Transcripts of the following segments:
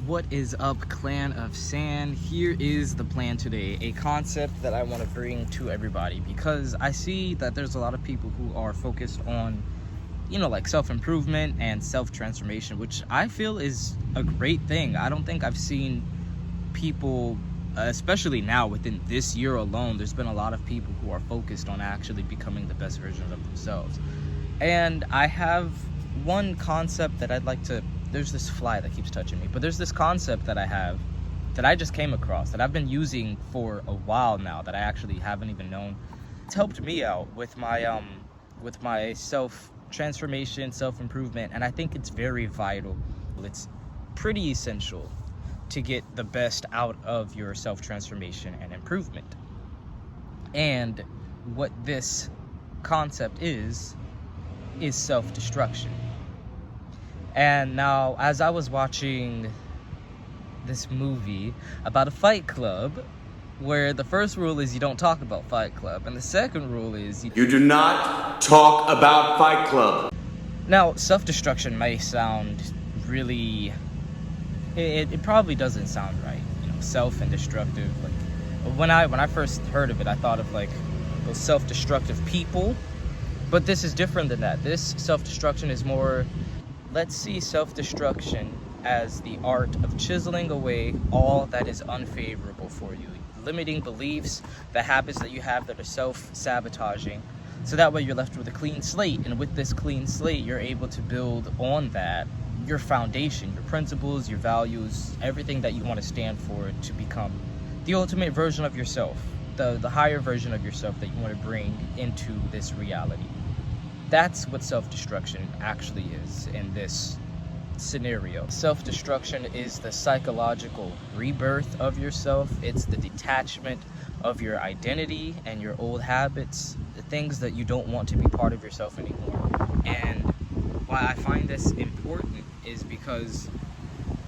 What is up, clan of sand? Here is the plan today, a concept that I want to bring to everybody because I see that there's a lot of people who are focused on, like self-improvement and self-transformation, which I feel is a great thing. I don't think I've seen people, especially now within this year alone, there's been a lot of people who are focused on actually becoming the best versions of themselves. And I have one concept that I'd like to, there's this fly that keeps touching me, but there's this concept that I have that I just came across that I've been using for a while now that I actually haven't even known. It's helped me out with my self-transformation, self-improvement, and I think it's very vital. It's pretty essential to get the best out of your self-transformation and improvement. And what this concept is self-destruction. And now, as I was watching this movie about a fight club, where the first rule is you don't talk about Fight Club, and the second rule is you do not talk about Fight Club. Now, self-destruction may sound really, it probably doesn't sound right, self and destructive. Like when I first heard of it, I thought of like those self-destructive people, but this is different than that. This self-destruction is more, let's see self-destruction as the art of chiseling away all that is unfavorable for you, limiting beliefs, the habits that you have that are self-sabotaging, so that way you're left with a clean slate. And with this clean slate, you're able to build on that your foundation, your principles, your values, everything that you want to stand for to become the ultimate version of yourself, the higher version of yourself that you want to bring into this reality. That's what self-destruction actually is in this scenario. Self-destruction is the psychological rebirth of yourself. It's the detachment of your identity and your old habits, the things that you don't want to be part of yourself anymore. And why I find this important is because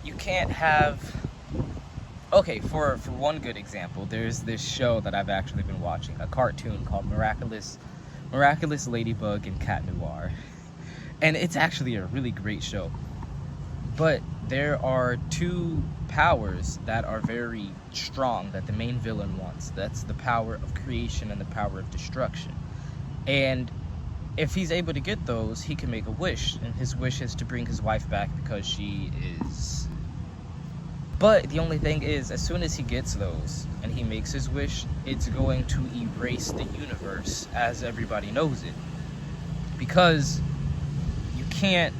you can't have... Okay, for one good example, there's this show that I've actually been watching, a cartoon called Miraculous Ladybug and Cat Noir. And it's actually a really great show. But there are two powers that are very strong that the main villain wants. That's the power of creation and the power of destruction. And if he's able to get those, he can make a wish. And his wish is to bring his wife back because she is... But the only thing is, as soon as he gets those and he makes his wish, it's going to erase the universe as everybody knows it. Because he can't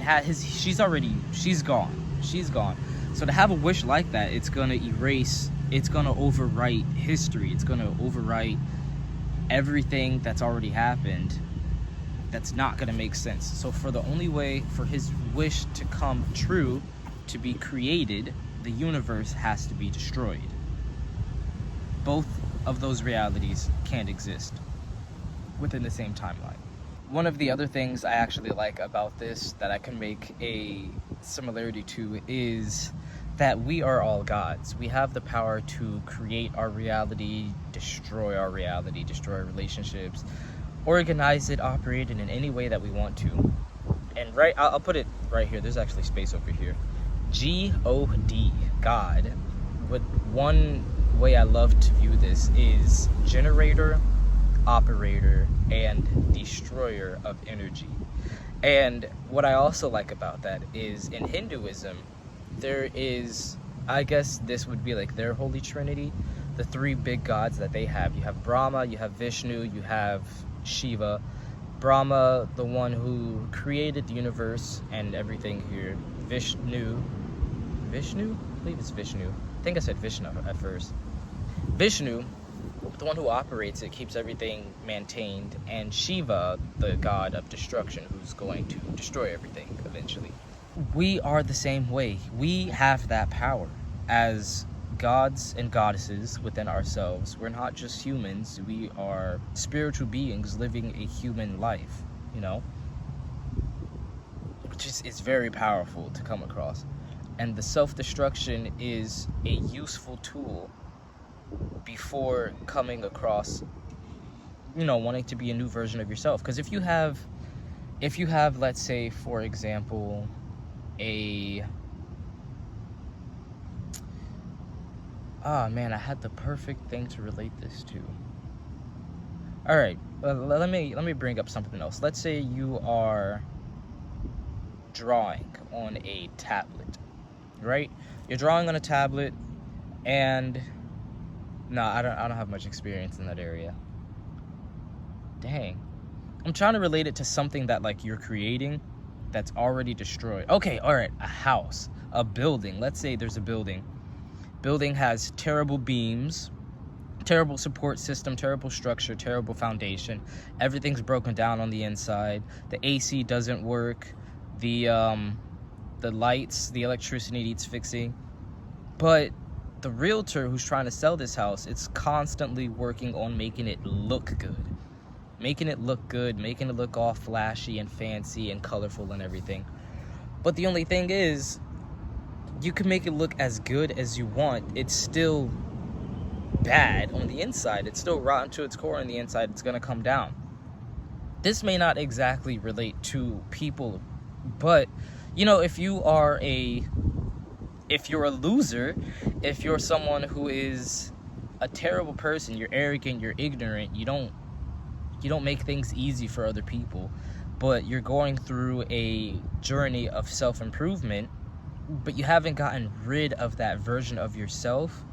have she's gone. So to have a wish like that, it's going to overwrite history. It's going to overwrite everything that's already happened. That's not going to make sense. So for the only way for his wish to come true, to be created, the universe has to be destroyed. Both of those realities can't exist within the same timeline. One of the other things I actually like about this that I can make a similarity to is that we are all gods. We have the power to create our reality, destroy our relationships, organize it, operate it in any way that we want to. And I'll put it right here. There's actually space over here. G-O-D, God. But one way I love to view this is generator, operator, and destroyer of energy. And what I also like about that is in Hinduism, there is, I guess this would be like their holy trinity, the three big gods that they have. You have Brahma, you have Vishnu, you have Shiva. Brahma, the one who created the universe and everything here. Vishnu? I believe it's Vishnu. I think I said Vishnu at first. Vishnu, the one who operates it, keeps everything maintained, and Shiva, the god of destruction, who's going to destroy everything eventually. We are the same way. We have that power as gods and goddesses within ourselves. We're not just humans. We are spiritual beings living a human life, which is very powerful to come across. And the self-destruction is a useful tool before coming across, wanting to be a new version of yourself. Because if you have, let's say, for example, a Oh man, I had the perfect thing to relate this to. All right, let me bring up something else. Let's say you are drawing on a tablet, right? You're drawing on a tablet, and no, I don't have much experience in that area. Dang. I'm trying to relate it to something that like you're creating that's already destroyed. Okay, all right, a house, a building. Let's say there's a building. Building has terrible beams, terrible support system, terrible structure, terrible foundation. Everything's broken down on the inside. The AC doesn't work. The lights, the electricity needs fixing. But the realtor who's trying to sell this house, it's constantly working on making it look good. Making it look good, making it look all flashy and fancy and colorful and everything. But the only thing is, you can make it look as good as you want. It's still bad on the inside. It's still rotten to its core on the inside. It's gonna come down. This may not exactly relate to people, but you know, if you're a loser, if you're someone who is a terrible person, you're arrogant, you're ignorant, you don't make things easy for other people, but you're going through a journey of self-improvement, but you haven't gotten rid of that version of yourself,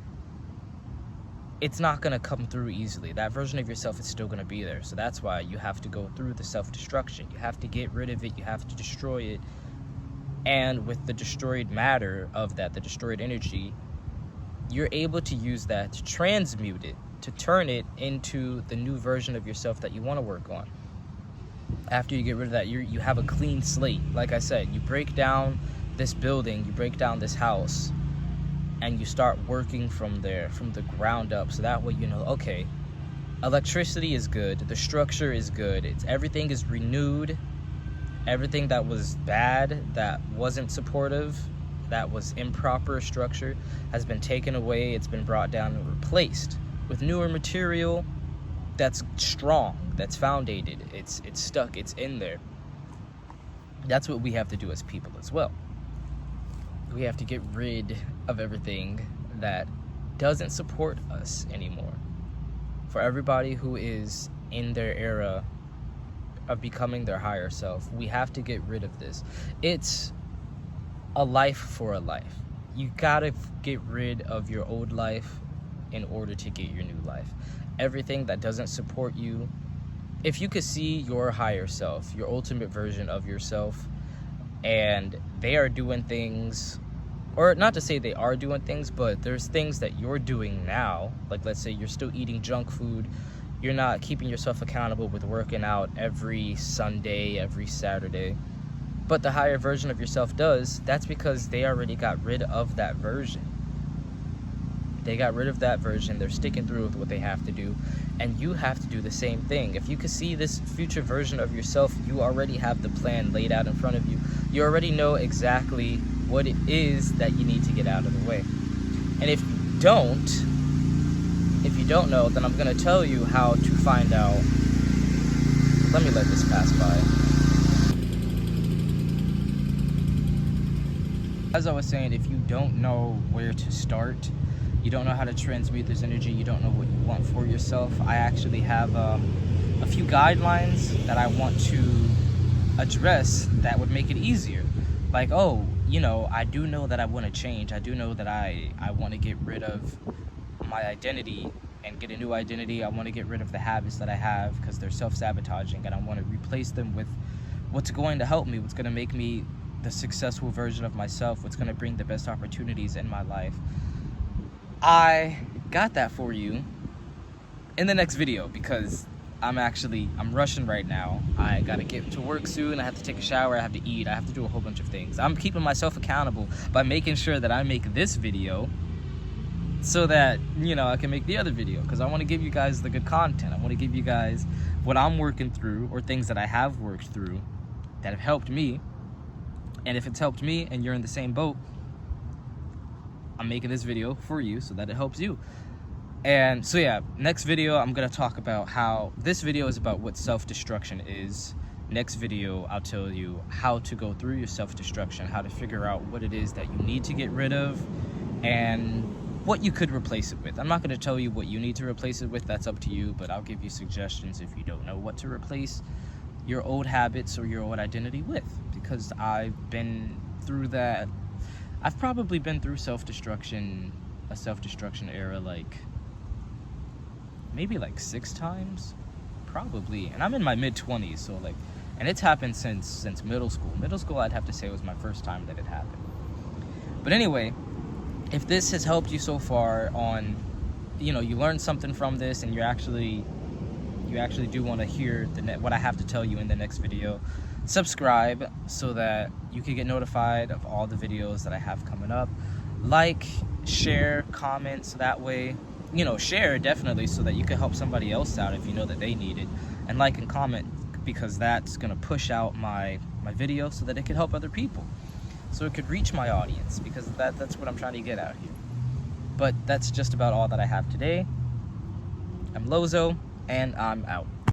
it's not going to come through easily. That version of yourself is still going to be there. So that's why you have to go through the self-destruction. You have to get rid of it. You have to destroy it. And with the destroyed matter of that, the destroyed energy, you're able to use that to transmute it, to turn it into the new version of yourself that you want to work on. After you get rid of that, you have a clean slate. Like I said, you break down this building, you break down this house, and you start working from there, from the ground up. So that way you know, okay, electricity is good, the structure is good, everything is renewed. Everything that was bad, that wasn't supportive, that was improper structure, has been taken away. It's been brought down and replaced with newer material that's strong, that's foundated, it's stuck, it's in there. That's what we have to do as people as well. We have to get rid of everything that doesn't support us anymore. For everybody who is in their era of becoming their higher self, we have to get rid of this. It's a life for a life. You gotta get rid of your old life in order to get your new life. Everything that doesn't support you, if you could see your higher self, your ultimate version of yourself, and they are doing things, or not to say they are doing things, but there's things that you're doing now, like let's say you're still eating junk food, you're not keeping yourself accountable with working out every Sunday, every Saturday, but the higher version of yourself does. That's because they already got rid of that version. They got rid of that version. They're sticking through with what they have to do, and you have to do the same thing. If you could see this future version of yourself, you already have the plan laid out in front of you. You already know exactly what it is that you need to get out of the way. And if you don't know, then I'm going to tell you how to find out. Let me let this pass by. As I was saying, if you don't know where to start, you don't know how to transmute this energy, you don't know what you want for yourself, I actually have a few guidelines that I want to address that would make it easier. Like, oh, you know, I do know that I want to change. I do know that I want to get rid of my identity and get a new identity. I want to get rid of the habits that I have because they're self-sabotaging, and I want to replace them with what's going to help me, what's going to make me the successful version of myself, what's going to bring the best opportunities in my life. I got that for you in the next video because I'm rushing right now. I gotta get to work soon. I have to take a shower. I have to eat. I have to do a whole bunch of things. I'm keeping myself accountable by making sure that I make this video so that, you know, I can make the other video, because I want to give you guys the good content. I want to give you guys what I'm working through, or things that I have worked through that have helped me. And if it's helped me and you're in the same boat, I'm making this video for you so that it helps you. And so yeah, next video I'm gonna talk about how, this video is about what self-destruction is. Next video I'll tell you how to go through your self-destruction, how to figure out what it is that you need to get rid of, and what you could replace it with. I'm not going to tell you what you need to replace it with. That's up to you, but I'll give you suggestions if you don't know what to replace your old habits or your old identity with, because I've been through that. I've probably been through self-destruction, a self-destruction era, like maybe like 6 times, probably. And I'm in my mid-20s, so like, and it's happened since middle school. Middle school, I'd have to say, was my first time that it happened. But anyway, if this has helped you so far on, you know, you learned something from this, and you actually do want to hear what I have to tell you in the next video, subscribe so that you can get notified of all the videos that I have coming up. Like, share, comment, so that way, you know, share definitely so that you can help somebody else out if you know that they need it. And like and comment, because that's going to push out my video so that it can help other people. So it could reach my audience, because that's what I'm trying to get out here. But that's just about all that I have today. I'm Lozo, and I'm out.